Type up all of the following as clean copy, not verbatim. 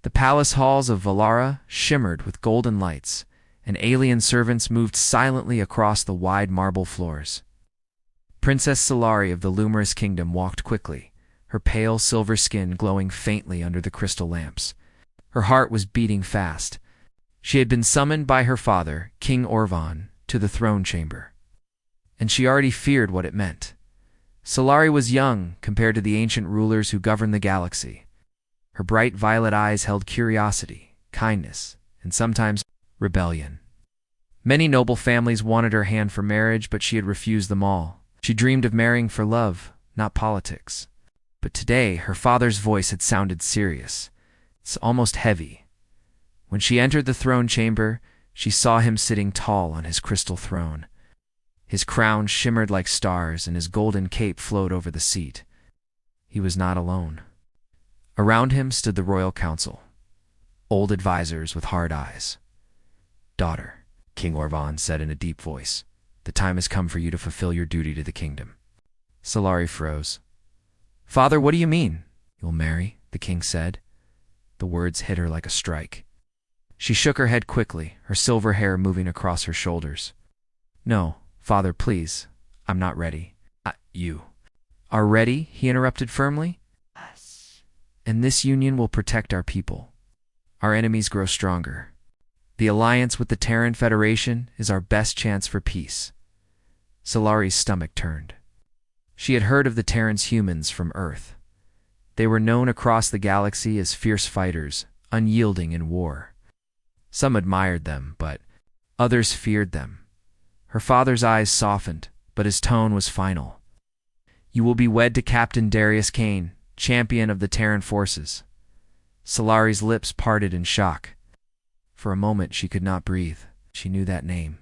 The palace halls of Valara shimmered with golden lights, and alien servants moved silently across the wide marble floors. Princess Scifi of the Luminous Kingdom walked quickly, her pale silver skin glowing faintly under the crystal lamps. Her heart was beating fast. She had been summoned by her father, King Orvan, to the throne chamber. And she already feared what it meant. Scifi was young compared to the ancient rulers who governed the galaxy. Her bright violet eyes held curiosity, kindness, and sometimes rebellion. Many noble families wanted her hand for marriage, but she had refused them all. She dreamed of marrying for love, not politics. But today, her father's voice had sounded serious. It's almost heavy. When she entered the throne chamber, she saw him sitting tall on his crystal throne. His crown shimmered like stars, and his golden cape flowed over the seat. He was not alone. Around him stood the royal council, old advisors with hard eyes. "Daughter," King Orvan said in a deep voice, "the time has come for you to fulfill your duty to the kingdom." Scifi froze. "Father, what do you mean?" "You'll marry," the king said. The words hit her like a strike. She shook her head quickly, her silver hair moving across her shoulders. "No, father, please. I'm not ready." You are ready," he interrupted firmly. "Yes. And this union will protect our people. Our enemies grow stronger. The alliance with the Terran Federation is our best chance for peace." Scifi's stomach turned. She had heard of the Terran's humans from Earth. They were known across the galaxy as fierce fighters, unyielding in war. Some admired them, but others feared them. Her father's eyes softened, but his tone was final. "You will be wed to Captain Darius Kane, champion of the Terran forces." Scifi's lips parted in shock. For a moment she could not breathe. She knew that name.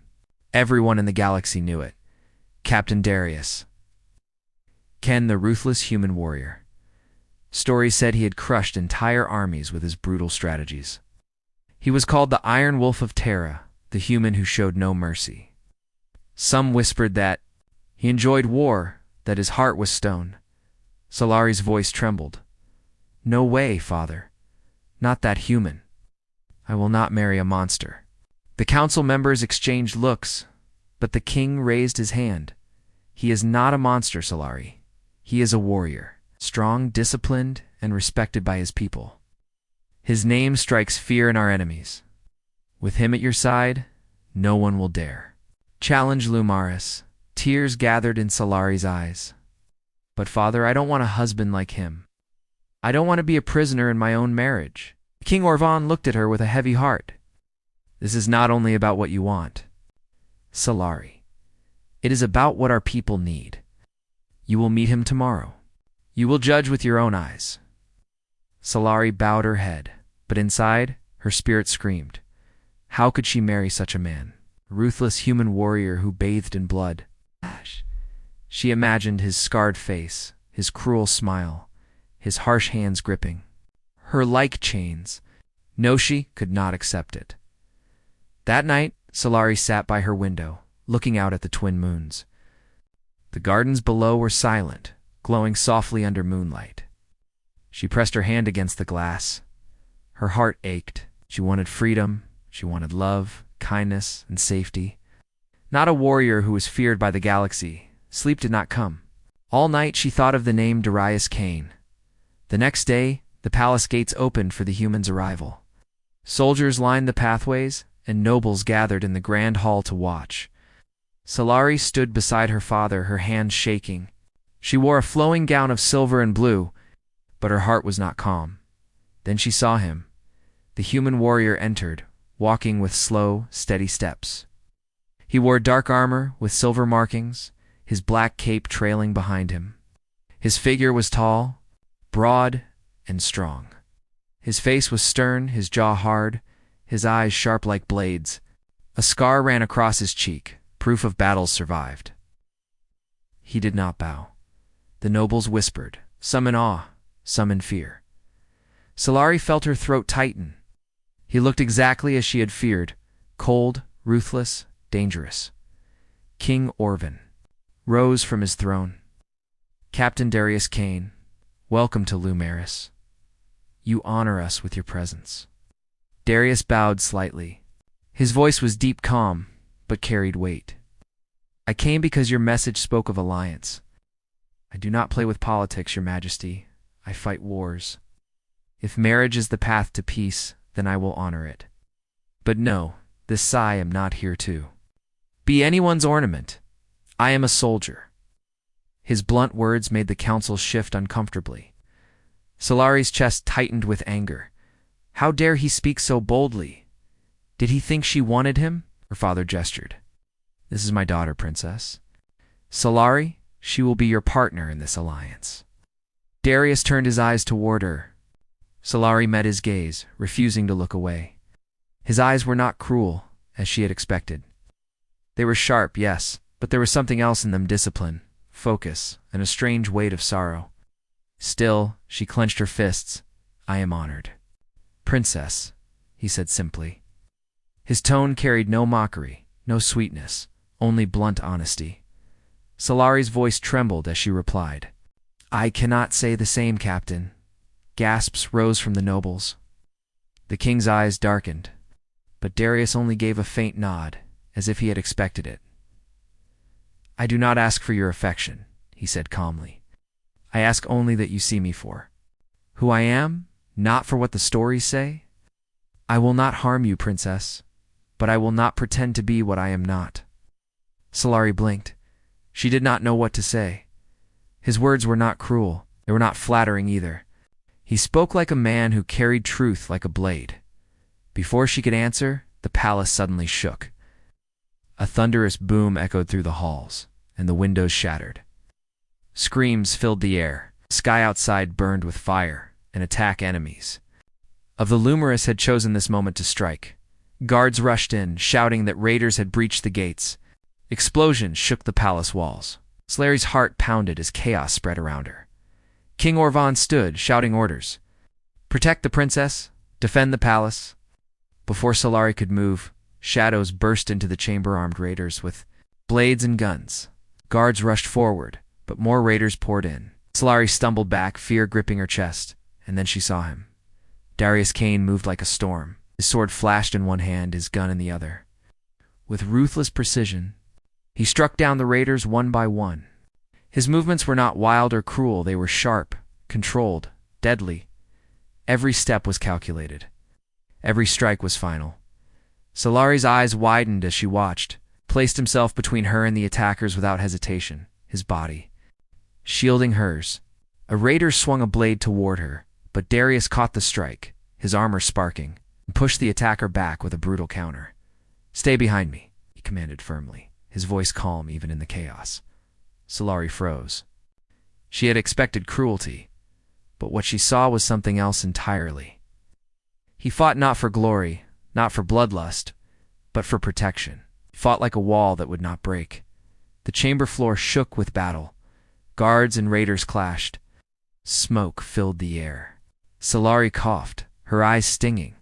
Everyone in the galaxy knew it. Captain Darius. Ken, the ruthless human warrior. Stories said he had crushed entire armies with his brutal strategies. He was called the Iron Wolf of Terra, the human who showed no mercy. Some whispered that he enjoyed war, that his heart was stone. Scifi's voice trembled. "No way, father. Not that human. I will not marry a monster." The council members exchanged looks, but the king raised his hand. "He is not a monster, Scifi. He is a warrior, strong, disciplined, and respected by his people. His name strikes fear in our enemies. With him at your side, no one will dare challenge Lumaris." Tears gathered in Scifi's eyes. "But father, I don't want a husband like him. I don't want to be a prisoner in my own marriage." King Orvan looked at her with a heavy heart. "This is not only about what you want, Scifi. It is about what our people need. You will meet him tomorrow. You will judge with your own eyes." Scifi bowed her head, but inside, her spirit screamed. How could she marry such a man? A ruthless human warrior who bathed in blood. She imagined his scarred face, his cruel smile, his harsh hands gripping her like chains. No, she could not accept it. That night, Scifi sat by her window, looking out at the twin moons. The gardens below were silent, glowing softly under moonlight. She pressed her hand against the glass. Her heart ached. She wanted freedom. She wanted love, kindness, and safety. Not a warrior who was feared by the galaxy. Sleep did not come. All night she thought of the name Darius Kane. The next day, the palace gates opened for the humans' arrival. Soldiers lined the pathways, and nobles gathered in the grand hall to watch. Scifi stood beside her father, her hands shaking. She wore a flowing gown of silver and blue, but her heart was not calm. Then she saw him. The human warrior entered, walking with slow, steady steps. He wore dark armor with silver markings, his black cape trailing behind him. His figure was tall, broad, and strong. His face was stern, his jaw hard, his eyes sharp like blades. A scar ran across his cheek, proof of battles survived. He did not bow. The nobles whispered, some in awe, some in fear. Scifi felt her throat tighten. He looked exactly as she had feared, cold, ruthless, dangerous. King Orvan rose from his throne. "Captain Darius Kane, welcome to Lumaris. You honor us with your presence." Darius bowed slightly. His voice was deep calm, but carried weight. "I came because your message spoke of alliance. I do not play with politics, your majesty. I fight wars. If marriage is the path to peace, then I will honor it. But no, this Sci am not here to be anyone's ornament. I am a soldier." His blunt words made the council shift uncomfortably. Solari's chest tightened with anger. How dare he speak so boldly? Did he think she wanted him? Her father gestured. "This is my daughter, princess. Solari, she will be your partner in this alliance." Darius turned his eyes toward her. Solari met his gaze, refusing to look away. His eyes were not cruel, as she had expected. They were sharp, yes, but there was something else in them: discipline, focus, and a strange weight of sorrow. Still, she clenched her fists. "I am honored." "Princess," he said simply. His tone carried no mockery, no sweetness, only blunt honesty. Solari's voice trembled as she replied. "I cannot say the same, Captain." Gasps rose from the nobles. The king's eyes darkened, but Darius only gave a faint nod, as if he had expected it. "I do not ask for your affection," he said calmly. "I ask only that you see me for who I am, not for what the stories say. I will not harm you, princess, but I will not pretend to be what I am not." Solari blinked. She did not know what to say. His words were not cruel. They were not flattering either. He spoke like a man who carried truth like a blade. Before she could answer, the palace suddenly shook. A thunderous boom echoed through the halls, and the windows shattered. Screams filled the air. The sky outside burned with fire and attack enemies. Of the Lumerous had chosen this moment to strike. Guards rushed in, shouting that raiders had breached the gates. Explosions shook the palace walls. Solari's heart pounded as chaos spread around her. King Orvan stood, shouting orders. "Protect the princess. Defend the palace." Before Solari could move, shadows burst into the chamber, armed raiders with blades and guns. Guards rushed forward, but more raiders poured in. Solari stumbled back, fear gripping her chest, and then she saw him. Darius Kane moved like a storm. His sword flashed in one hand, his gun in the other. With ruthless precision, he struck down the raiders one by one. His movements were not wild or cruel. They were sharp, controlled, deadly. Every step was calculated. Every strike was final. Solari's eyes widened as she watched, placed himself between her and the attackers without hesitation, his body shielding hers. A raider swung a blade toward her, but Darius caught the strike, his armor sparking, and pushed the attacker back with a brutal counter. "Stay behind me," he commanded firmly, his voice calm even in the chaos. Solari froze. She had expected cruelty, but what she saw was something else entirely. He fought not for glory, not for bloodlust, but for protection. He fought like a wall that would not break. The chamber floor shook with battle. Guards and raiders clashed. Smoke filled the air. Solari coughed, her eyes stinging.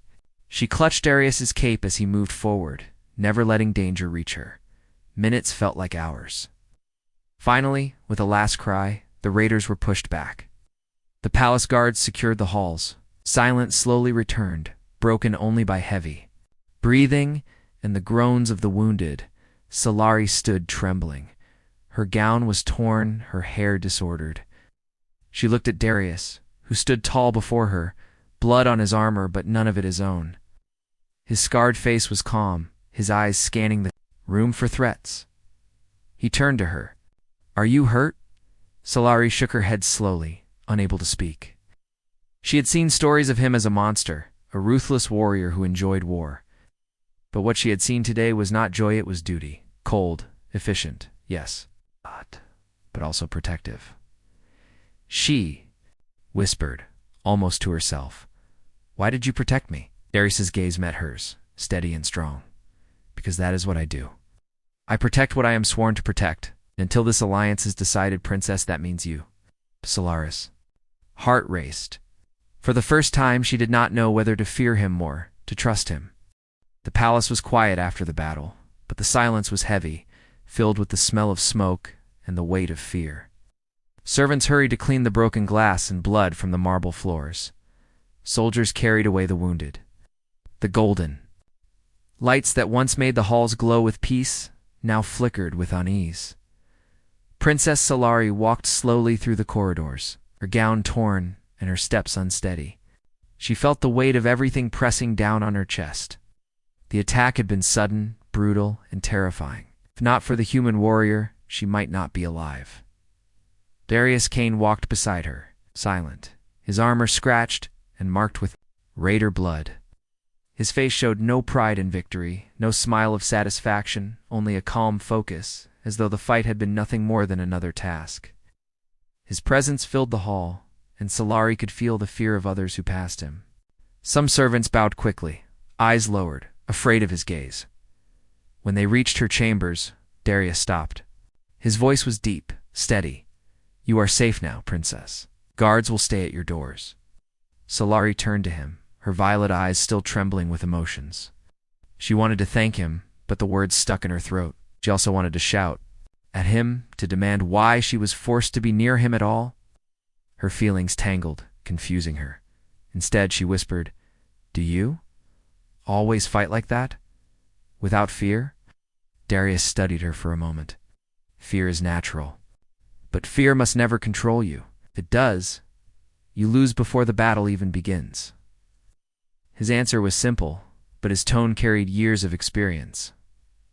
She clutched Darius's cape as he moved forward, never letting danger reach her. Minutes felt like hours. Finally, with a last cry, the raiders were pushed back. The palace guards secured the halls. Silence slowly returned, broken only by heavy breathing and the groans of the wounded. Solari stood trembling. Her gown was torn, her hair disordered. She looked at Darius, who stood tall before her, blood on his armor but none of it his own. His scarred face was calm, his eyes scanning the room for threats. He turned to her. "Are you hurt?" Solari shook her head slowly, unable to speak. She had seen stories of him as a monster, a ruthless warrior who enjoyed war. But what she had seen today was not joy, it was duty. Cold, efficient, yes, but also protective. She whispered, almost to herself, "Why did you protect me?" Darius's gaze met hers, steady and strong. "Because that is what I do. I protect what I am sworn to protect. Until this alliance is decided, princess, that means you." Solaris' heart raced. For the first time, she did not know whether to fear him more, to trust him. The palace was quiet after the battle, but the silence was heavy, filled with the smell of smoke and the weight of fear. Servants hurried to clean the broken glass and blood from the marble floors. soldiers carried away the wounded. The golden lights that once made the halls glow with peace now flickered with unease. Princess Solari walked slowly through the corridors, her gown torn and her steps unsteady. She felt the weight of everything pressing down on her chest. The attack had been sudden, brutal, and terrifying. If not for the human warrior, she might not be alive. Darius Kane walked beside her, silent, his armor scratched and marked with raider blood. His face showed no pride in victory, no smile of satisfaction, only a calm focus, as though the fight had been nothing more than another task. His presence filled the hall, and Solari could feel the fear of others who passed him. Some servants bowed quickly, eyes lowered, afraid of his gaze. When they reached her chambers, Darius stopped. His voice was deep, steady. "You are safe now, princess. Guards will stay at your doors." Solari turned to him, her violet eyes still trembling with emotions. She wanted to thank him, but the words stuck in her throat. She also wanted to shout at him, to demand why she was forced to be near him at all. Her feelings tangled, confusing her. Instead, she whispered, "Do you always fight like that? Without fear?" Darius studied her for a moment. "Fear is natural. But fear must never control you. If it does, you lose before the battle even begins." His answer was simple, but his tone carried years of experience.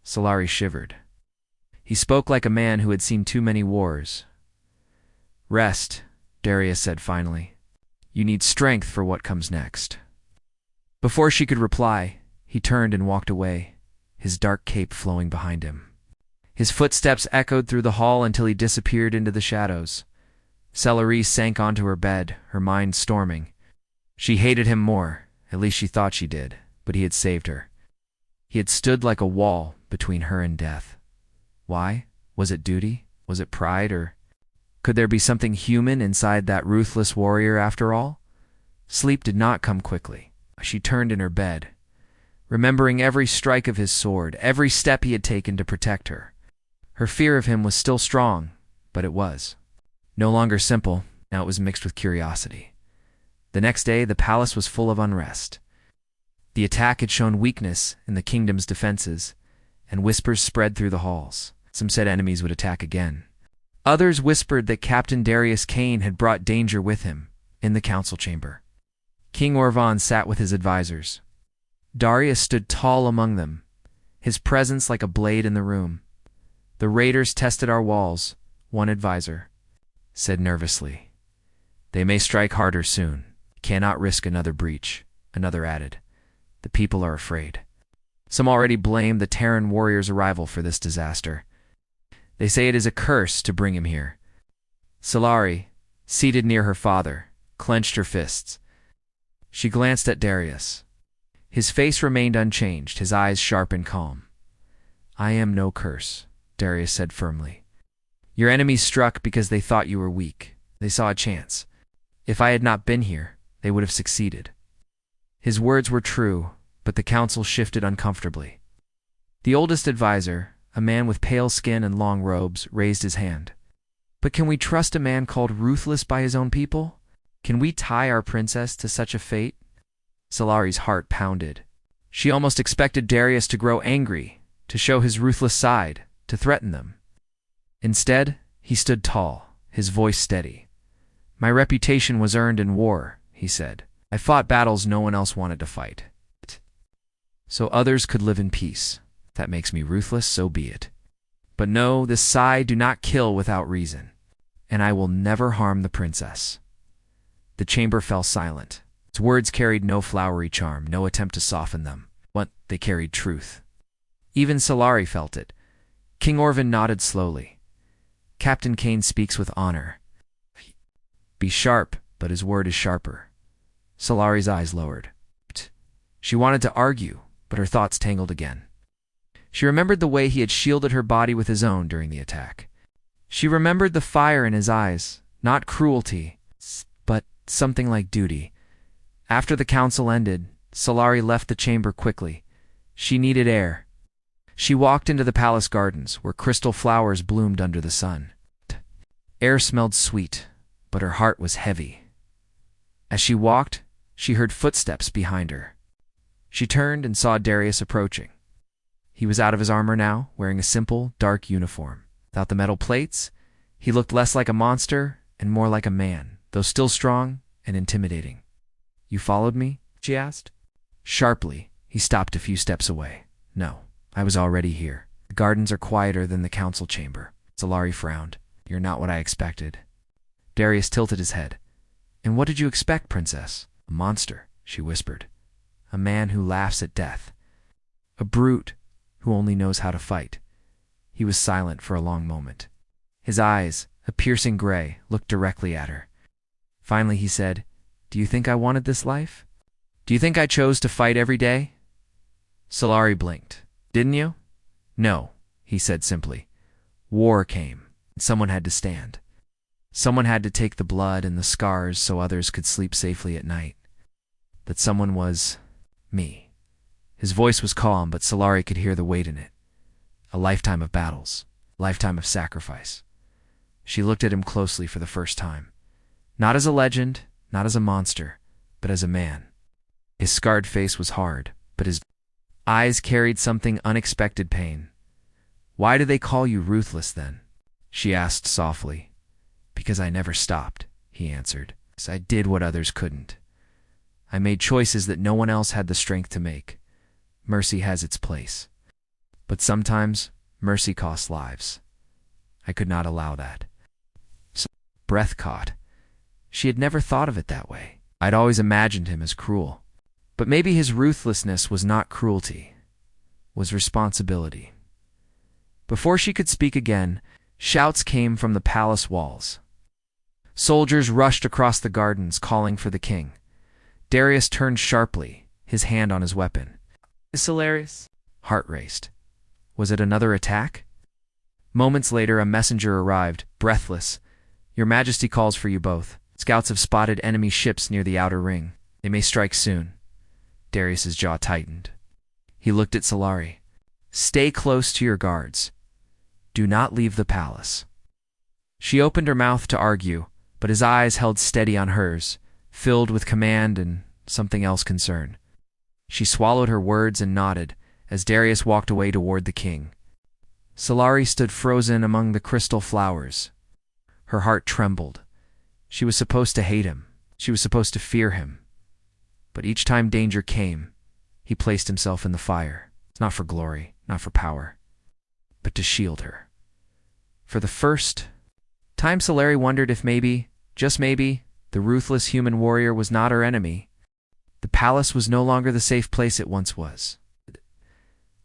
Solari shivered. He spoke like a man who had seen too many wars. "Rest," Darius said finally. "You need strength for what comes next." Before she could reply, he turned and walked away, his dark cape flowing behind him. His footsteps echoed through the hall until he disappeared into the shadows. Solari sank onto her bed, her mind storming. She hated him more, at least she thought she did, but he had saved her. He had stood like a wall between her and death. Why? Was it duty? Was it pride? Or could there be something human inside that ruthless warrior after all? Sleep did not come quickly. She turned in her bed, remembering every strike of his sword, every step he had taken to protect her. Her fear of him was still strong, but it was no longer simple. Now it was mixed with curiosity. The next day, the palace was full of unrest. The attack had shown weakness in the kingdom's defenses, and whispers spread through the halls. Some said enemies would attack again. Others whispered that Captain Darius Kane had brought danger with him in the council chamber. King Orvan sat with his advisors. Darius stood tall among them, his presence like a blade in the room. "The raiders tested our walls," one advisor said nervously. "They may strike harder soon. Cannot risk another breach," another added. "The people are afraid." Some already blamed the Terran warrior's arrival for this disaster. "They say it is a curse to bring him here." Solari, seated near her father, clenched her fists. She glanced at Darius. His face remained unchanged, his eyes sharp and calm. "I am no curse," Darius said firmly. "Your enemies struck because they thought you were weak. They saw a chance. If I had not been here, they would have succeeded." His words were true, but the council shifted uncomfortably. The oldest advisor, a man with pale skin and long robes, raised his hand. "But can we trust a man called ruthless by his own people? Can we tie our princess to such a fate?" Solari's heart pounded. She almost expected Darius to grow angry, to show his ruthless side, to threaten them. Instead, he stood tall, his voice steady. "My reputation was earned in war," he said. "I fought battles no one else wanted to fight, so others could live in peace. If that makes me ruthless, so be it. But no, this Sci do not kill without reason, and I will never harm the princess." The chamber fell silent. Its words carried no flowery charm, no attempt to soften them. But they carried truth. Even Solari felt it. King Orvan nodded slowly. "Captain Kane speaks with honor. Be sharp, but his word is sharper." Solari's eyes lowered. She wanted to argue, but her thoughts tangled again. She remembered the way he had shielded her body with his own during the attack. She remembered the fire in his eyes, not cruelty, but something like duty. After the council ended, Solari left the chamber quickly. She needed air. She walked into the palace gardens, where crystal flowers bloomed under the sun. Air smelled sweet, but her heart was heavy. As she walked, she heard footsteps behind her. She turned and saw Darius approaching. He was out of his armor now, wearing a simple, dark uniform. Without the metal plates, he looked less like a monster and more like a man, though still strong and intimidating. "You followed me?" she asked. Sharply, he stopped a few steps away. "No, I was already here. The gardens are quieter than the council chamber." Solari frowned. "You're not what I expected." Darius tilted his head. "And what did you expect, princess?" "A monster," she whispered. "A man who laughs at death. A brute who only knows how to fight." He was silent for a long moment. His eyes, a piercing gray, looked directly at her. Finally he said, "Do you think I wanted this life? Do you think I chose to fight every day?" Solari blinked. "Didn't you?" "No," he said simply. "War came, and someone had to stand. Someone had to take the blood and the scars so others could sleep safely at night. That someone was me." His voice was calm, but Solari could hear the weight in it. A lifetime of battles, a lifetime of sacrifice. She looked at him closely for the first time. Not as a legend, not as a monster, but as a man. His scarred face was hard, but his eyes carried something unexpected pain. "Why do they call you ruthless then?" she asked softly. "Because I never stopped," he answered. "I did what others couldn't. I made choices that no one else had the strength to make. Mercy has its place. But sometimes, mercy costs lives. I could not allow that." So, breath caught. She had never thought of it that way. I'd always imagined him as cruel. But maybe his ruthlessness was not cruelty, was responsibility. Before she could speak again, shouts came from the palace walls. Soldiers rushed across the gardens, calling for the king. Darius turned sharply, his hand on his weapon. "Hilarious." Heart raced. Was it another attack? Moments later, a messenger arrived, breathless. "Your Majesty calls for you both. Scouts have spotted enemy ships near the outer ring. They may strike soon." Darius's jaw tightened. He looked at Solari. "Stay close to your guards. Do not leave the palace." She opened her mouth to argue, but his eyes held steady on hers, filled with command and something else concern. She swallowed her words and nodded as Darius walked away toward the king. Solari stood frozen among the crystal flowers. Her heart trembled. She was supposed to hate him. She was supposed to fear him. But each time danger came, he placed himself in the fire, not for glory, not for power, but to shield her. For the first time, Solari wondered if maybe, just maybe, the ruthless human warrior was not her enemy. The palace was no longer the safe place it once was.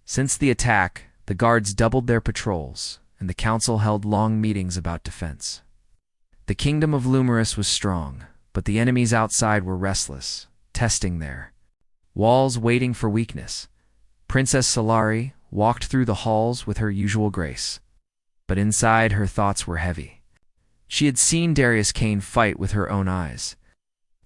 Since the attack, the guards doubled their patrols, and the council held long meetings about defense. The kingdom of Lumerus was strong, but the enemies outside were restless, testing their walls, waiting for weakness. Princess Solari walked through the halls with her usual grace, but inside her thoughts were heavy. She had seen Darius Kane fight with her own eyes.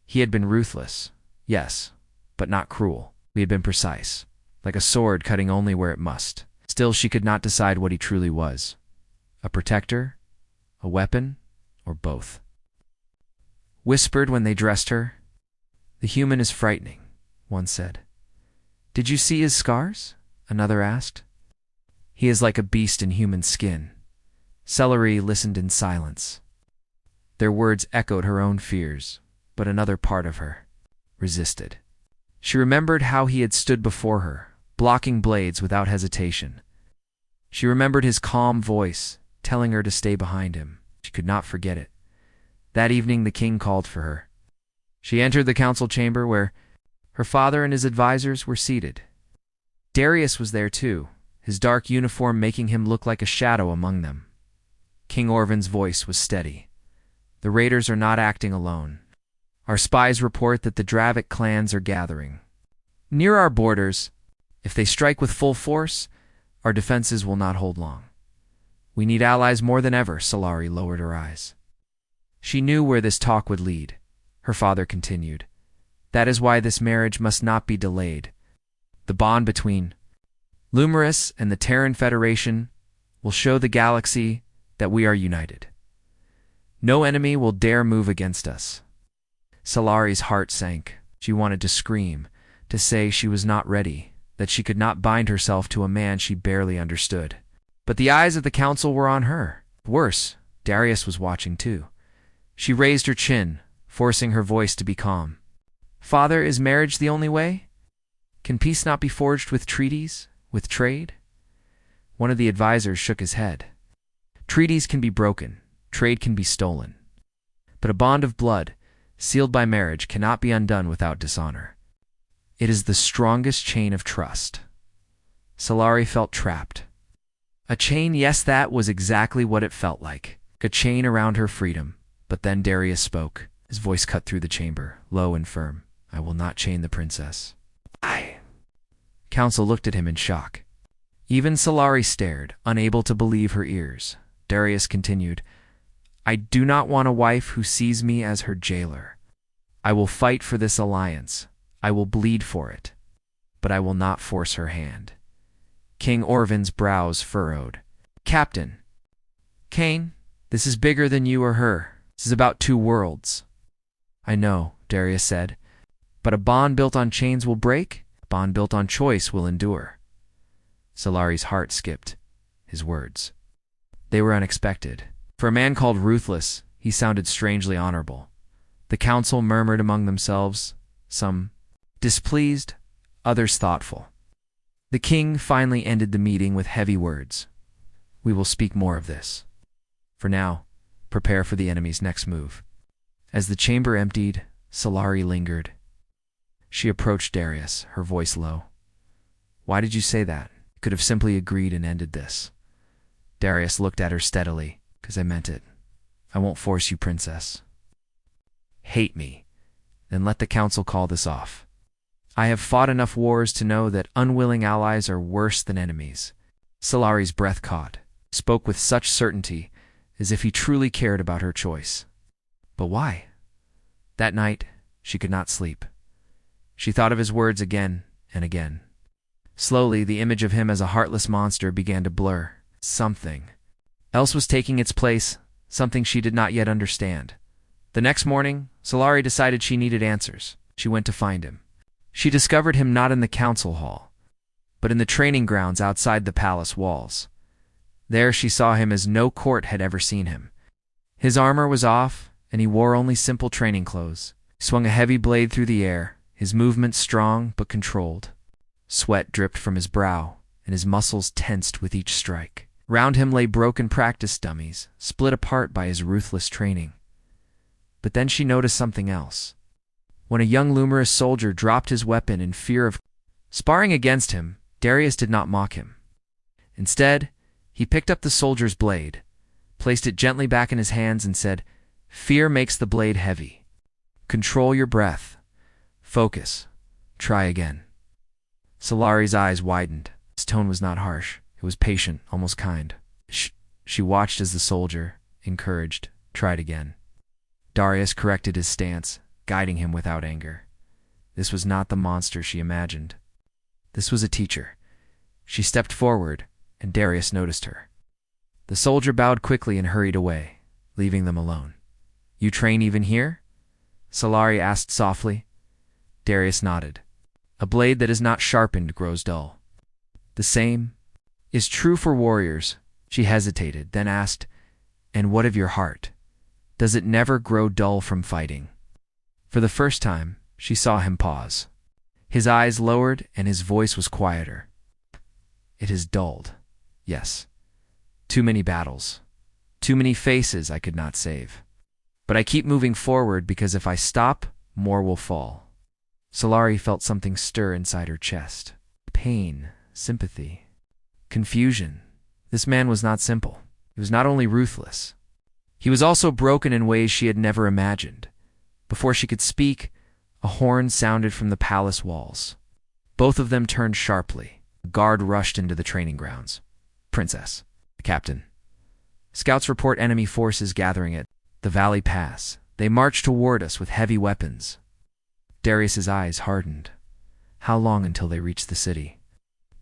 He had been ruthless, yes, but not cruel. He had been precise, like a sword cutting only where it must. Still, she could not decide what he truly was. A protector, a weapon, or both. Whispered when they dressed her, "The human is frightening," one said. "Did you see his scars?" another asked. "He is like a beast in human skin." Celery listened in silence. Their words echoed her own fears, but another part of her resisted. She remembered how he had stood before her, blocking blades without hesitation. She remembered his calm voice, telling her to stay behind him. She could not forget it. That evening the king called for her. She entered the council chamber where her father and his advisors were seated. Darius was there too, his dark uniform making him look like a shadow among them. King Orvan's voice was steady. "The raiders are not acting alone. Our spies report that the Dravic clans are gathering near our borders. If they strike with full force, our defenses will not hold long. We need allies more than ever." Solari lowered her eyes. She knew where this talk would lead. Her father continued. "That is why this marriage must not be delayed. The bond between Lumerus and the Terran Federation will show the galaxy that we are united. No enemy will dare move against us." Solari's heart sank. She wanted to scream, to say she was not ready, that she could not bind herself to a man she barely understood. But the eyes of the council were on her. Worse, Darius was watching too. She raised her chin, forcing her voice to be calm. "Father, is marriage the only way? Can peace not be forged with treaties, with trade?" One of the advisors shook his head. "Treaties can be broken, trade can be stolen. But a bond of blood, sealed by marriage, cannot be undone without dishonor. It is the strongest chain of trust." Solari felt trapped. A chain, yes, that was exactly what it felt like. A chain around her freedom. But then Darius spoke. His voice cut through the chamber, low and firm. "I will not chain the princess." Council looked at him in shock. Even Solari stared, unable to believe her ears. Darius continued, "I do not want a wife who sees me as her jailer. I will fight for this alliance. I will bleed for it. But I will not force her hand." King Orvin's brows furrowed. "Captain, Cain, this is bigger than you or her. This is about two worlds." "I know," Darius said, "but a bond built on chains will break. A bond built on choice will endure." Solari's heart skipped. His words. They were unexpected. For a man called Ruthless, he sounded strangely honorable. The council murmured among themselves, some displeased, others thoughtful. The king finally ended the meeting with heavy words. "We will speak more of this. For now, prepare for the enemy's next move." As the chamber emptied, Solari lingered. She approached Darius, her voice low. "Why did you say that? You could have simply agreed and ended this." Darius looked at her steadily. "'Cause I meant it. I won't force you, princess." "Hate me. Then let the council call this off. I have fought enough wars to know that unwilling allies are worse than enemies." Solari's breath caught. Spoke with such certainty, as if he truly cared about her choice. But why? That night, she could not sleep. She thought of his words again and again. Slowly, the image of him as a heartless monster began to blur. Something else was taking its place, something she did not yet understand. The next morning, Solari decided she needed answers. She went to find him. She discovered him not in the council hall, but in the training grounds outside the palace walls. There she saw him as no court had ever seen him. His armor was off, and he wore only simple training clothes. He swung a heavy blade through the air, his movements strong but controlled. Sweat dripped from his brow, and his muscles tensed with each strike. Round him lay broken practice dummies, split apart by his ruthless training. But then she noticed something else. When a young Lumerous soldier dropped his weapon in fear of sparring against him, Darius did not mock him. Instead, he picked up the soldier's blade, placed it gently back in his hands, and said, "Fear makes the blade heavy. Control your breath. Focus. Try again." Solari's eyes widened. His tone was not harsh. It was patient, almost kind. She watched as the soldier, encouraged, tried again. Darius corrected his stance, guiding him without anger. This was not the monster she imagined. This was a teacher. She stepped forward, and Darius noticed her. The soldier bowed quickly and hurried away, leaving them alone. "You train even here?" Solari asked softly. Darius nodded. "A blade that is not sharpened grows dull." "The same is true for warriors." She hesitated, then asked, "And what of your heart? Does it never grow dull from fighting?" For the first time, she saw him pause. His eyes lowered and his voice was quieter. "It has dulled, yes. Too many battles. Too many faces I could not save. But I keep moving forward because if I stop, more will fall." Solari felt something stir inside her chest. Pain, sympathy, confusion. This man was not simple. He was not only ruthless. He was also broken in ways she had never imagined. Before she could speak, a horn sounded from the palace walls. Both of them turned sharply. A guard rushed into the training grounds. "Princess, the captain. Scouts report enemy forces gathering at the Valley Pass. They march toward us with heavy weapons." Darius's eyes hardened. "How long until they reach the city?"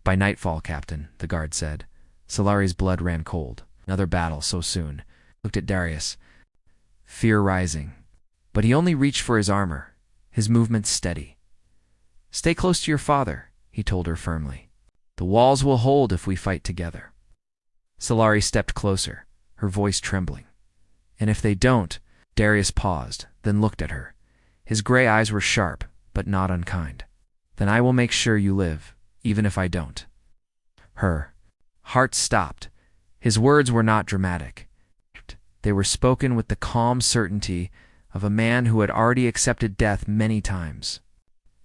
"By nightfall, Captain," the guard said. Solari's blood ran cold. Another battle so soon. Looked at Darius, fear rising. But he only reached for his armor. his movements steady. "Stay close to your father," he told her firmly. "The walls will hold if we fight together." Solari stepped closer, her voice trembling. "And if they don't—" Darius paused, then looked at her. His gray eyes were sharp, but not unkind. "Then I will make sure you live, even if I don't." Her heart stopped. His words were not dramatic. They were spoken with the calm certainty of a man who had already accepted death many times.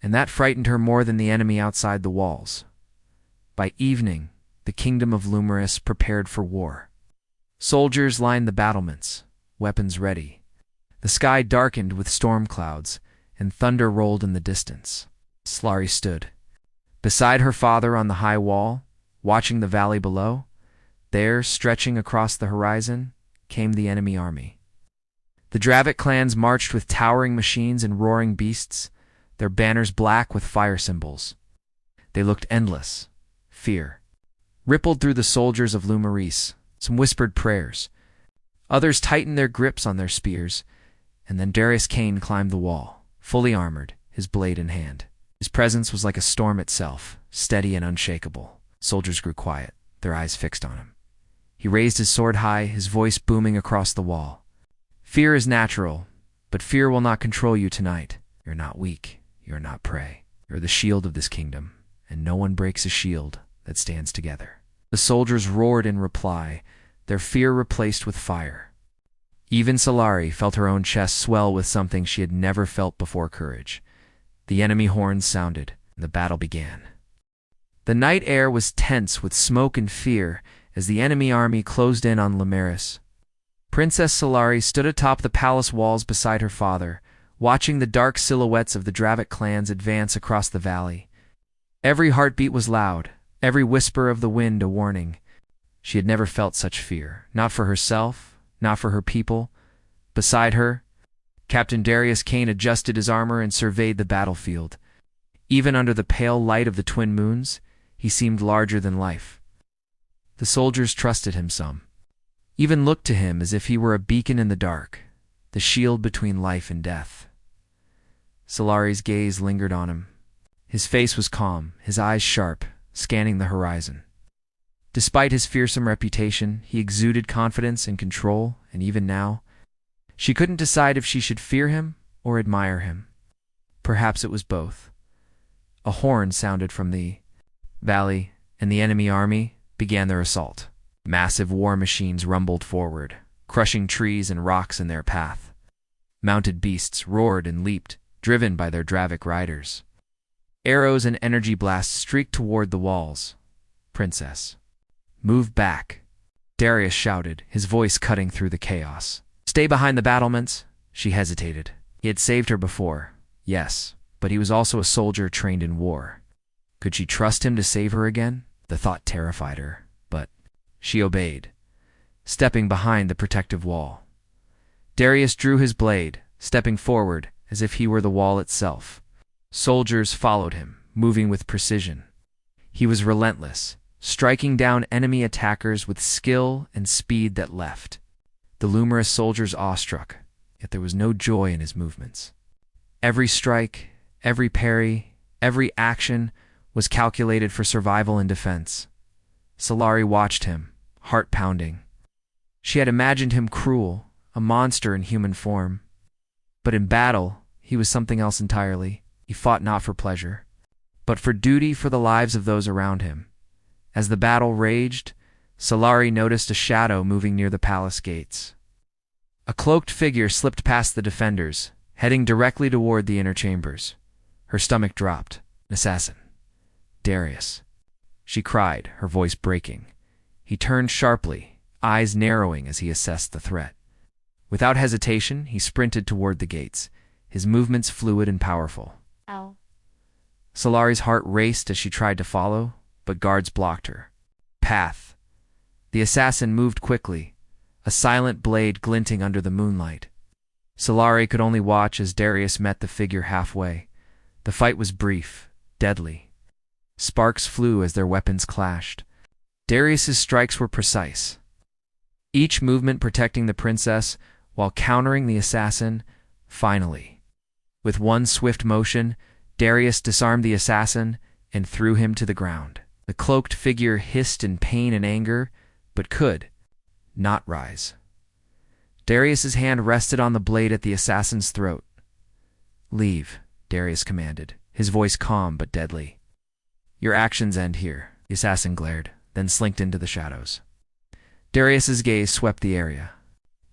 And that frightened her more than the enemy outside the walls. By evening, the kingdom of Lumerus prepared for war. Soldiers lined the battlements, weapons ready. The sky darkened with storm clouds, and thunder rolled in the distance. Solari stood beside her father on the high wall, watching the valley below. There, stretching across the horizon, came the enemy army. The Dravic clans marched with towering machines and roaring beasts, their banners black with fire symbols. They looked endless. Fear rippled through the soldiers of Lumeris. Some whispered prayers. Others tightened their grips on their spears, and then Darius Kane climbed the wall, fully armored, his blade in hand. His presence was like a storm itself, steady and unshakable. Soldiers grew quiet, their eyes fixed on him. He raised his sword high, his voice booming across the wall. "Fear is natural, but fear will not control you tonight. You're not weak. You're not prey. You're the shield of this kingdom, and no one breaks a shield that stands together." The soldiers roared in reply, their fear replaced with fire. Even Solari felt her own chest swell with something she had never felt before: courage. The enemy horns sounded, and the battle began. The night air was tense with smoke and fear as the enemy army closed in on Lumeris. Princess Solari stood atop the palace walls beside her father, watching the dark silhouettes of the Dravic clans advance across the valley. Every heartbeat was loud, every whisper of the wind a warning. She had never felt such fear, not for herself, not for her people. Beside her, Captain Darius Kane adjusted his armor and surveyed the battlefield. Even under the pale light of the twin moons, he seemed larger than life. The soldiers trusted him some, even looked to him as if he were a beacon in the dark, the shield between life and death. Solari's gaze lingered on him. His face was calm, his eyes sharp, scanning the horizon. Despite his fearsome reputation, he exuded confidence and control, and even now, she couldn't decide if she should fear him or admire him. Perhaps it was both. A horn sounded from the valley, and the enemy army began their assault. Massive war machines rumbled forward, crushing trees and rocks in their path. Mounted beasts roared and leaped, driven by their Dravic riders. Arrows and energy blasts streaked toward the walls. "Princess, move back," Darius shouted, his voice cutting through the chaos. "Stay behind the battlements." She hesitated. He had saved her before, yes, but he was also a soldier trained in war. Could she trust him to save her again? The thought terrified her, but she obeyed, stepping behind the protective wall. Darius drew his blade, stepping forward as if he were the wall itself. Soldiers followed him, moving with precision. He was relentless, striking down enemy attackers with skill and speed that left the Lumerus soldiers awestruck, yet there was no joy in his movements. Every strike, every parry, every action was calculated for survival and defense. Solari watched him, heart pounding. She had imagined him cruel, a monster in human form. But in battle, he was something else entirely. He fought not for pleasure, but for duty, for the lives of those around him. As the battle raged, Solari noticed a shadow moving near the palace gates. A cloaked figure slipped past the defenders, heading directly toward the inner chambers. Her stomach dropped. "An assassin. Darius," she cried, her voice breaking. He turned sharply, eyes narrowing as he assessed the threat. Without hesitation, he sprinted toward the gates, his movements fluid and powerful. Ow. Solari's heart raced as she tried to follow, but guards blocked her path. The assassin moved quickly, a silent blade glinting under the moonlight. Solari could only watch as Darius met the figure halfway. The fight was brief, deadly. Sparks flew as their weapons clashed. Darius's strikes were precise, each movement protecting the princess while countering the assassin. Finally, With one swift motion, Darius disarmed the assassin and threw him to the ground. The cloaked figure hissed in pain and anger, but could not rise. Darius's hand rested on the blade at the assassin's throat. "Leave," Darius commanded, his voice calm but deadly. "Your actions end here." The assassin glared, then slinked into the shadows. Darius's gaze swept the area.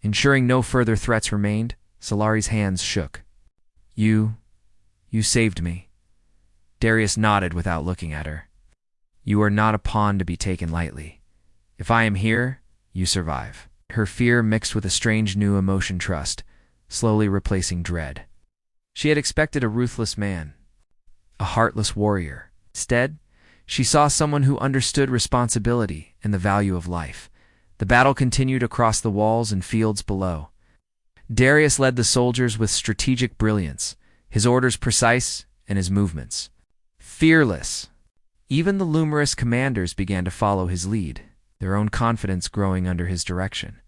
Ensuring no further threats remained, Solari's hands shook. You saved me." Darius nodded without looking at her. "You are not a pawn to be taken lightly. If I am here, you survive." Her fear mixed with a strange new emotion, trust, slowly replacing dread. She had expected a ruthless man, a heartless warrior. Instead, she saw someone who understood responsibility and the value of life. The battle continued across the walls and fields below. Darius led the soldiers with strategic brilliance, his orders precise and his movements fearless. Even the numerous commanders began to follow his lead, their own confidence growing under his direction.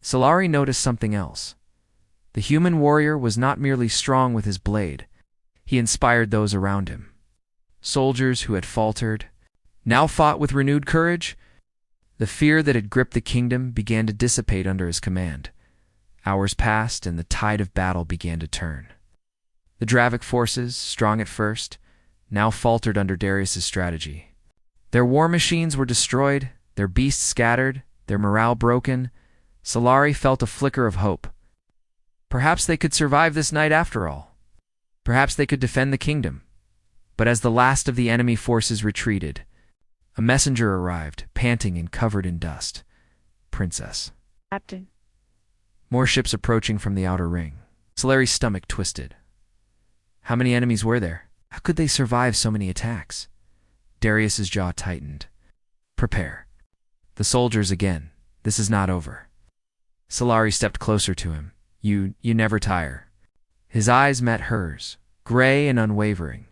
Solari noticed something else. The human warrior was not merely strong with his blade. He inspired those around him. Soldiers who had faltered now fought with renewed courage. The fear that had gripped the kingdom began to dissipate under his command. Hours passed, and the tide of battle began to turn. The Dravic forces, strong at first, now faltered under Darius's strategy. Their war machines were destroyed, their beasts scattered, their morale broken. Solari felt a flicker of hope. Perhaps they could survive this night after all. Perhaps they could defend the kingdom. But as the last of the enemy forces retreated, a messenger arrived, panting and covered in dust. "Princess." "Captain." More ships approaching from the outer ring. Solari's stomach twisted. How many enemies were there? How could they survive so many attacks? Darius's jaw tightened. "Prepare." "The soldiers again. This is not over." Solari stepped closer to him. You never tire." His eyes met hers, gray and unwavering.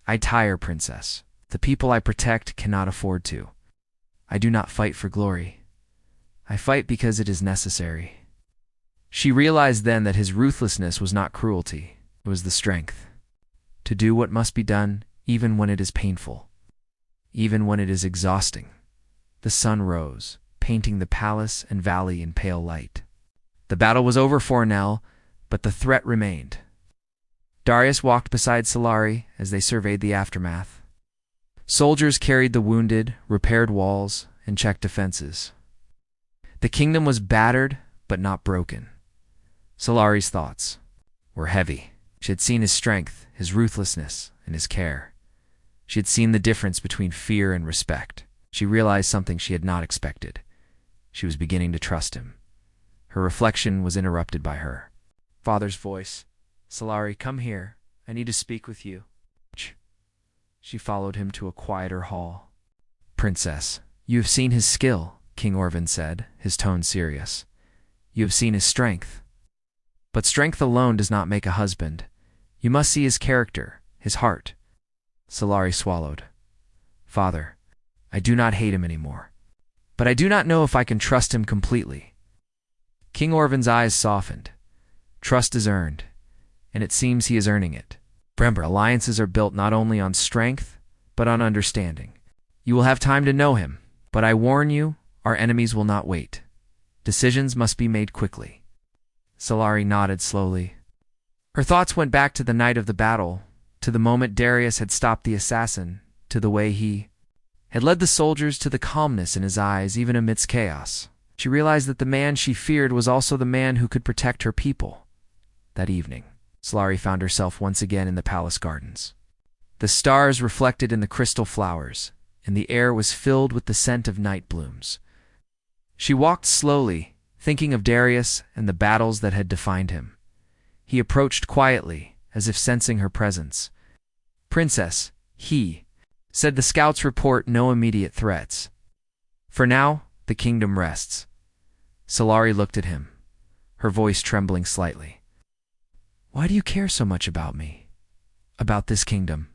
"I tire, Princess. The people I protect cannot afford to. I do not fight for glory. I fight because it is necessary." She realized then that his ruthlessness was not cruelty. It was the strength to do what must be done, even when it is painful, even when it is exhausting. The sun rose, painting the palace and valley in pale light. The battle was over for now, but the threat remained. Darius walked beside Solari as they surveyed the aftermath. Soldiers carried the wounded, repaired walls, and checked defenses. The kingdom was battered, but not broken. Solari's thoughts were heavy. She had seen his strength, his ruthlessness, and his care. She had seen the difference between fear and respect. She realized something she had not expected. She was beginning to trust him. Her reflection was interrupted by her father's voice. "Solari, come here. I need to speak with you." She followed him to a quieter hall. "Princess, you have seen his skill," King Orvan said, his tone serious. "You have seen his strength. But strength alone does not make a husband. You must see his character, his heart." Solari swallowed. "Father, I do not hate him anymore. But I do not know if I can trust him completely." King Orvan's eyes softened. "Trust is earned, and it seems he is earning it. Remember, alliances are built not only on strength, but on understanding. You will have time to know him, but I warn you, our enemies will not wait. Decisions must be made quickly." Solari nodded slowly. Her thoughts went back to the night of the battle, to the moment Darius had stopped the assassin, to the way he had led the soldiers, to the calmness in his eyes even amidst chaos. She realized that the man she feared was also the man who could protect her people. That evening, Solari found herself once again in the palace gardens. The stars reflected in the crystal flowers, and the air was filled with the scent of night blooms. She walked slowly, thinking of Darius and the battles that had defined him. He approached quietly, as if sensing her presence. "Princess, he said the scouts report no immediate threats. For now, the kingdom rests." Solari looked at him, her voice trembling slightly. "Why do you care so much about me? About this kingdom?"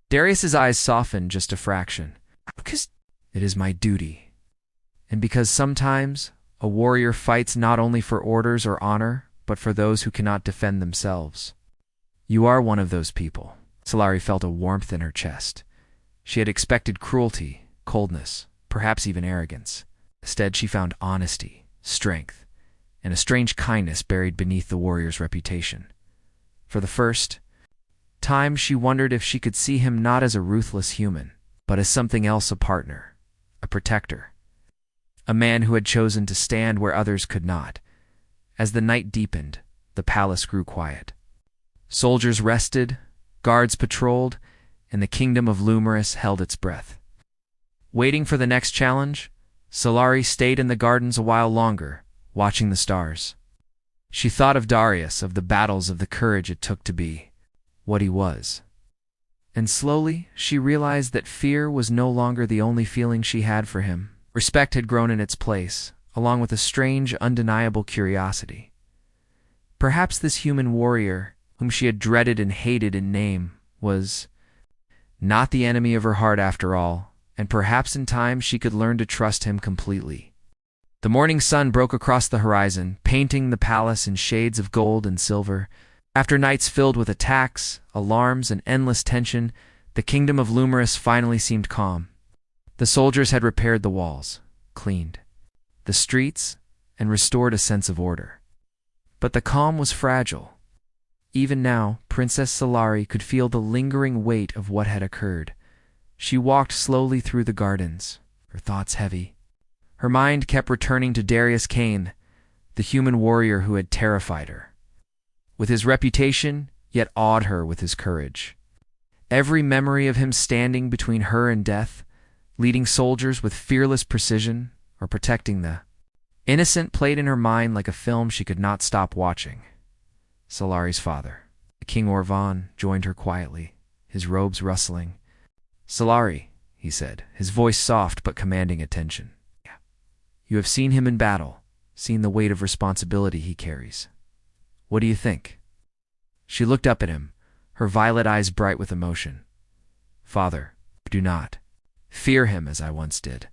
Darius's eyes softened just a fraction. "Because it is my duty. And because sometimes a warrior fights not only for orders or honor, but for those who cannot defend themselves." You are one of those people. Solari felt a warmth in her chest. She had expected cruelty, coldness, perhaps even arrogance. Instead, she found honesty, strength, and a strange kindness buried beneath the warrior's reputation. For the first time, she wondered if she could see him not as a ruthless human, but as something else, a partner, a protector, a man who had chosen to stand where others could not. As the night deepened, the palace grew quiet. Soldiers rested, guards patrolled, and the kingdom of Lumerus held its breath. Waiting for the next challenge, Solari stayed in the gardens a while longer, watching the stars. She thought of Darius, of the battles, of the courage it took to be what he was. And slowly, she realized that fear was no longer the only feeling she had for him. Respect had grown in its place, along with a strange, undeniable curiosity. Perhaps this human warrior, whom she had dreaded and hated in name, was not the enemy of her heart after all, and perhaps in time she could learn to trust him completely. The morning sun broke across the horizon, painting the palace in shades of gold and silver. After nights filled with attacks, alarms, and endless tension, the kingdom of Lumerus finally seemed calm. The soldiers had repaired the walls, cleaned the streets, and restored a sense of order. But the calm was fragile. Even now, Princess Solari could feel the lingering weight of what had occurred. She walked slowly through the gardens, her thoughts heavy. Her mind kept returning to Darius Kane, the human warrior who had terrified her with his reputation, yet awed her with his courage. Every memory of him standing between her and death, leading soldiers with fearless precision, or protecting the innocent, played in her mind like a film she could not stop watching. Solari's father, King Orvan, joined her quietly, his robes rustling. "Solari," he said, his voice soft but commanding attention. "You have seen him in battle, seen the weight of responsibility he carries. What do you think?" She looked up at him, her violet eyes bright with emotion. "Father, do not fear him as I once did.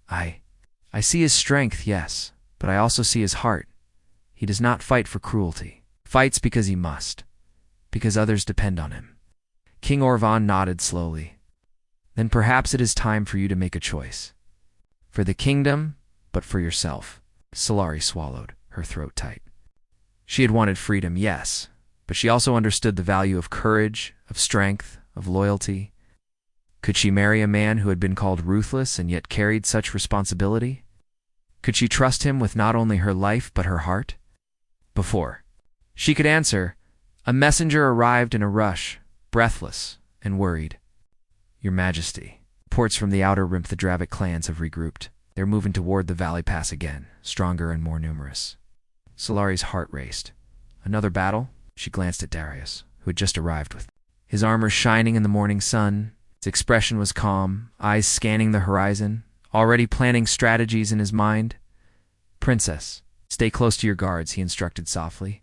I see his strength, yes, but I also see his heart. He does not fight for cruelty. Fights because he must, because others depend on him." King Orvan nodded slowly. "Then perhaps it is time for you to make a choice. For the kingdom, but for yourself." Solari swallowed, her throat tight. She had wanted freedom, yes, but she also understood the value of courage, of strength, of loyalty. Could she marry a man who had been called ruthless and yet carried such responsibility? Could she trust him with not only her life but her heart? Before she could answer, a messenger arrived in a rush, breathless and worried. "Your Majesty, reports from the outer rim. The Dravic clans have regrouped. They're moving toward the valley pass again, stronger and more numerous." Solari's heart raced. Another battle? She glanced at Darius, who had just arrived with his armor shining in the morning sun. His expression was calm, eyes scanning the horizon, already planning strategies in his mind. "Princess, stay close to your guards," he instructed softly,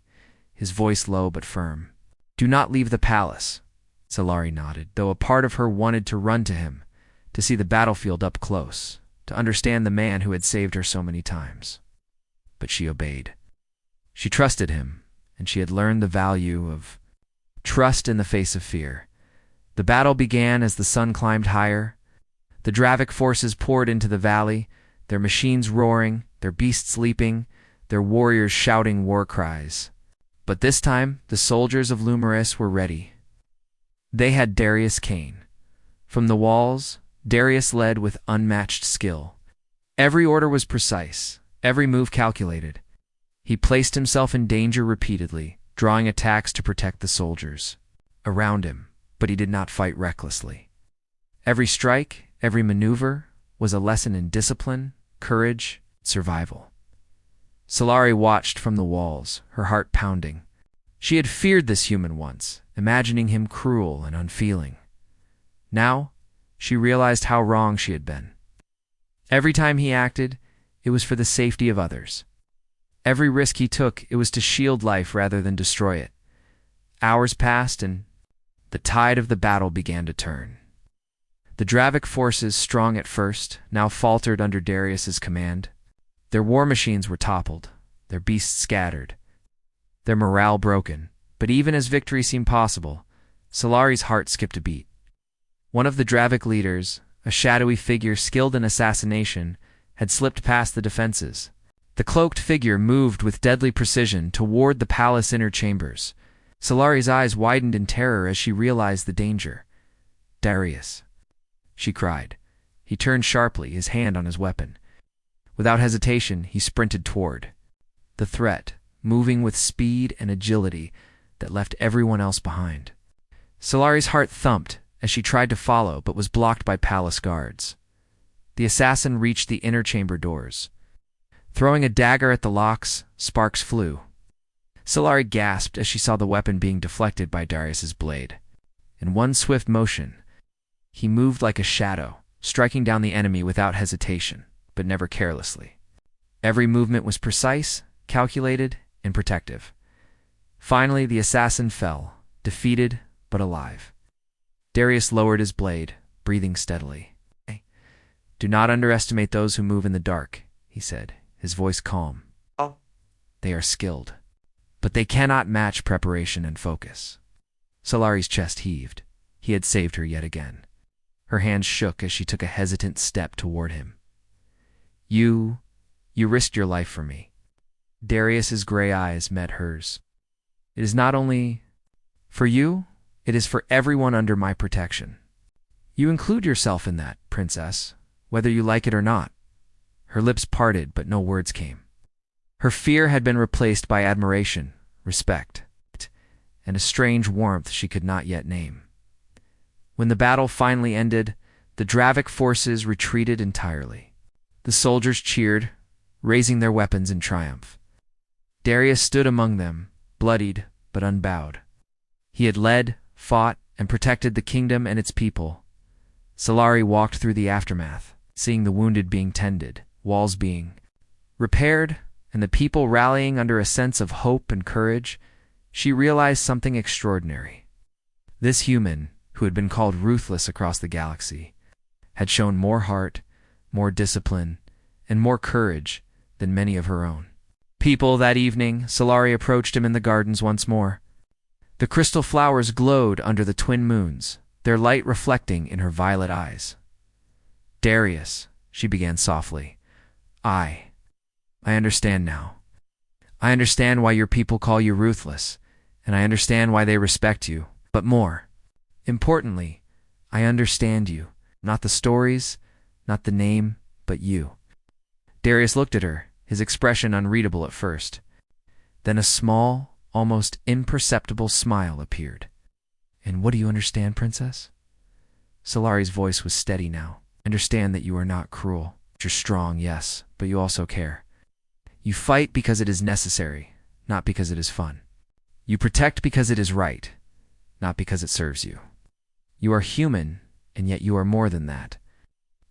his voice low but firm. "Do not leave the palace." Solari nodded, though a part of her wanted to run to him, to see the battlefield up close, to understand the man who had saved her so many times. But she obeyed. She trusted him, and she had learned the value of trust in the face of fear. The battle began as the sun climbed higher. The Dravic forces poured into the valley, their machines roaring, their beasts leaping, their warriors shouting war cries. But this time, the soldiers of Lumerus were ready. They had Darius Kane. From the walls, Darius led with unmatched skill. Every order was precise, every move calculated. He placed himself in danger repeatedly, drawing attacks to protect the soldiers around him, but he did not fight recklessly. Every strike, every maneuver, was a lesson in discipline, courage, survival. Solari watched from the walls, her heart pounding. She had feared this human once, imagining him cruel and unfeeling. Now, she realized how wrong she had been. Every time he acted, it was for the safety of others. Every risk he took, it was to shield life rather than destroy it. Hours passed, and the tide of the battle began to turn. The Dravic forces, strong at first, now faltered under Darius's command. Their war machines were toppled, their beasts scattered, their morale broken, But even as victory seemed possible, Solari's heart skipped a beat. One of the Dravic leaders, a shadowy figure skilled in assassination, had slipped past the defenses. The cloaked figure moved with deadly precision toward the palace inner chambers. Solari's eyes widened in terror as she realized the danger. "Darius," she cried. He turned sharply, his hand on his weapon. Without hesitation, he sprinted toward the threat, moving with speed and agility that left everyone else behind. Solari's heart thumped as she tried to follow but was blocked by palace guards. The assassin reached the inner chamber doors. Throwing a dagger at the locks, sparks flew. Solari gasped as she saw the weapon being deflected by Darius's blade. In one swift motion, he moved like a shadow, striking down the enemy without hesitation, but never carelessly. Every movement was precise, calculated, and protective. Finally, the assassin fell, defeated but alive. Darius lowered his blade, breathing steadily. "Do not underestimate those who move in the dark," he said, his voice calm. "They are skilled, but they cannot match preparation and focus." Solari's chest heaved. He had saved her yet again. Her hands shook as she took a hesitant step toward him. You risked your life for me." Darius's gray eyes met hers. "It is not only for you, it is for everyone under my protection. You include yourself in that, princess, whether you like it or not." Her lips parted, but no words came. Her fear had been replaced by admiration, respect, and a strange warmth she could not yet name. When the battle finally ended, the Dravic forces retreated entirely. The soldiers cheered, raising their weapons in triumph. Darius stood among them, bloodied but unbowed. He had led, fought, and protected the kingdom and its people. Solari walked through the aftermath, seeing the wounded being tended, walls being repaired, and the people rallying under a sense of hope and courage. She realized something extraordinary. This human, who had been called ruthless across the galaxy, had shown more heart, more discipline, and more courage than many of her own people. That evening, Solari approached him in the gardens once more. The crystal flowers glowed under the twin moons, their light reflecting in her violet eyes. "Darius," she began softly, I understand now. I understand why your people call you ruthless, and I understand why they respect you. But more importantly, I understand you. Not the stories, not the name, but you." Darius looked at her, his expression unreadable at first. Then a small, almost imperceptible smile appeared. "And what do you understand, princess?" Solari's voice was steady now. "Understand that you are not cruel. You're strong, yes, but you also care. You fight because it is necessary, not because it is fun. You protect because it is right, not because it serves you. You are human, and yet you are more than that.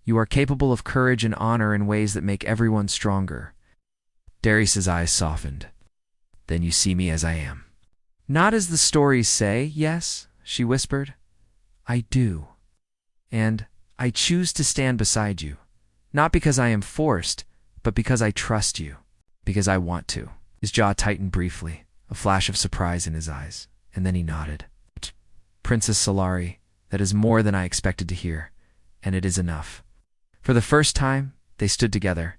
You are capable of courage and honor in ways that make everyone stronger." Darius's eyes softened. "Then you see me as I am." "Not as the stories say, yes," she whispered. "I do. And I choose to stand beside you, not because I am forced, but because I trust you, because I want to." His jaw tightened briefly, a flash of surprise in his eyes, and then he nodded. "Princess Solari, that is more than I expected to hear, and it is enough." For the first time, they stood together,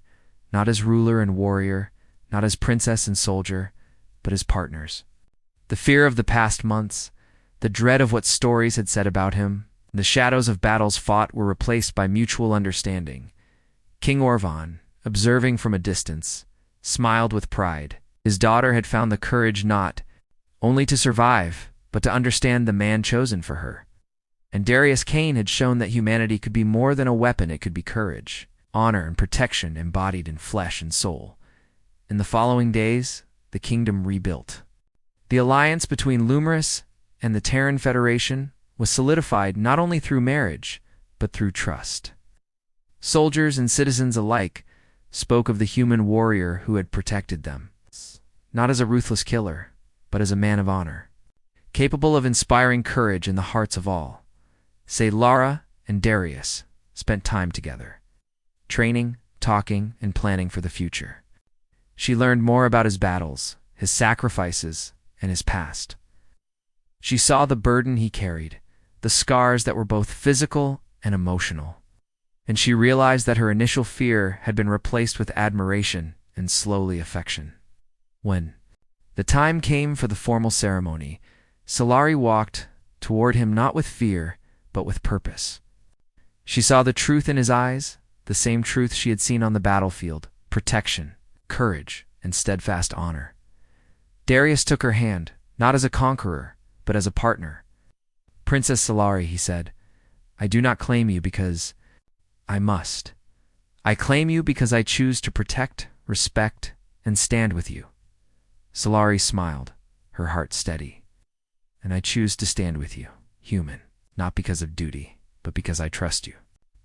not as ruler and warrior, not as princess and soldier, but as partners. The fear of the past months, the dread of what stories had said about him, the shadows of battles fought were replaced by mutual understanding. King Orvan, observing from a distance, smiled with pride. His daughter had found the courage not only to survive, but to understand the man chosen for her. And Darius Kane had shown that humanity could be more than a weapon. It could be courage, honor, and protection embodied in flesh and soul. In the following days, the kingdom rebuilt. The alliance between Lumris and the Terran Federation was solidified not only through marriage, but through trust. Soldiers and citizens alike spoke of the human warrior who had protected them, not as a ruthless killer, but as a man of honor, capable of inspiring courage in the hearts of all. Say Lara and Darius spent time together, training, talking, and planning for the future. She learned more about his battles, his sacrifices, and his past. She saw the burden he carried, the scars that were both physical and emotional, and she realized that her initial fear had been replaced with admiration and slowly affection. When the time came for the formal ceremony, Solari walked toward him not with fear, but with purpose. She saw the truth in his eyes, the same truth she had seen on the battlefield: protection, courage, and steadfast honor. Darius took her hand, not as a conqueror, but as a partner. "Princess Solari," he said, "I do not claim you because I must. I claim you because I choose to protect, respect, and stand with you." Solari smiled, her heart steady. "And I choose to stand with you, human, not because of duty, but because I trust you."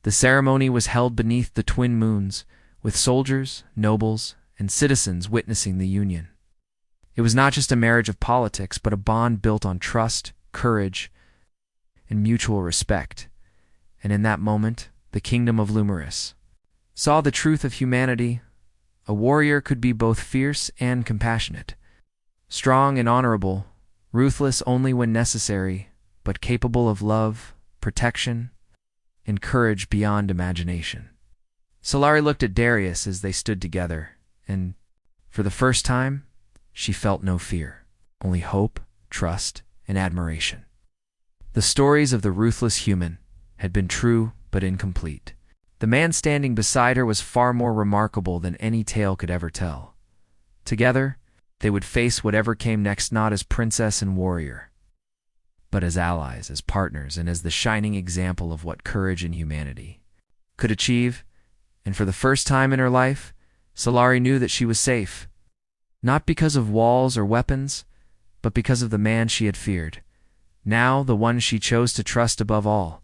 The ceremony was held beneath the twin moons, with soldiers, nobles, and citizens witnessing the union. It was not just a marriage of politics, but a bond built on trust, courage, and mutual respect. And in that moment, the kingdom of Lumerus saw the truth of humanity. A warrior could be both fierce and compassionate, strong and honorable, ruthless only when necessary, but capable of love, protection, and courage beyond imagination. Solari looked at Darius as they stood together, and, for the first time, she felt no fear, only hope, trust, and admiration. The stories of the ruthless human had been true but incomplete. The man standing beside her was far more remarkable than any tale could ever tell. Together, they would face whatever came next not as princess and warrior, but as allies, as partners, and as the shining example of what courage and humanity could achieve. And for the first time in her life, Solari knew that she was safe, not because of walls or weapons, but because of the man she had feared, now the one she chose to trust above all.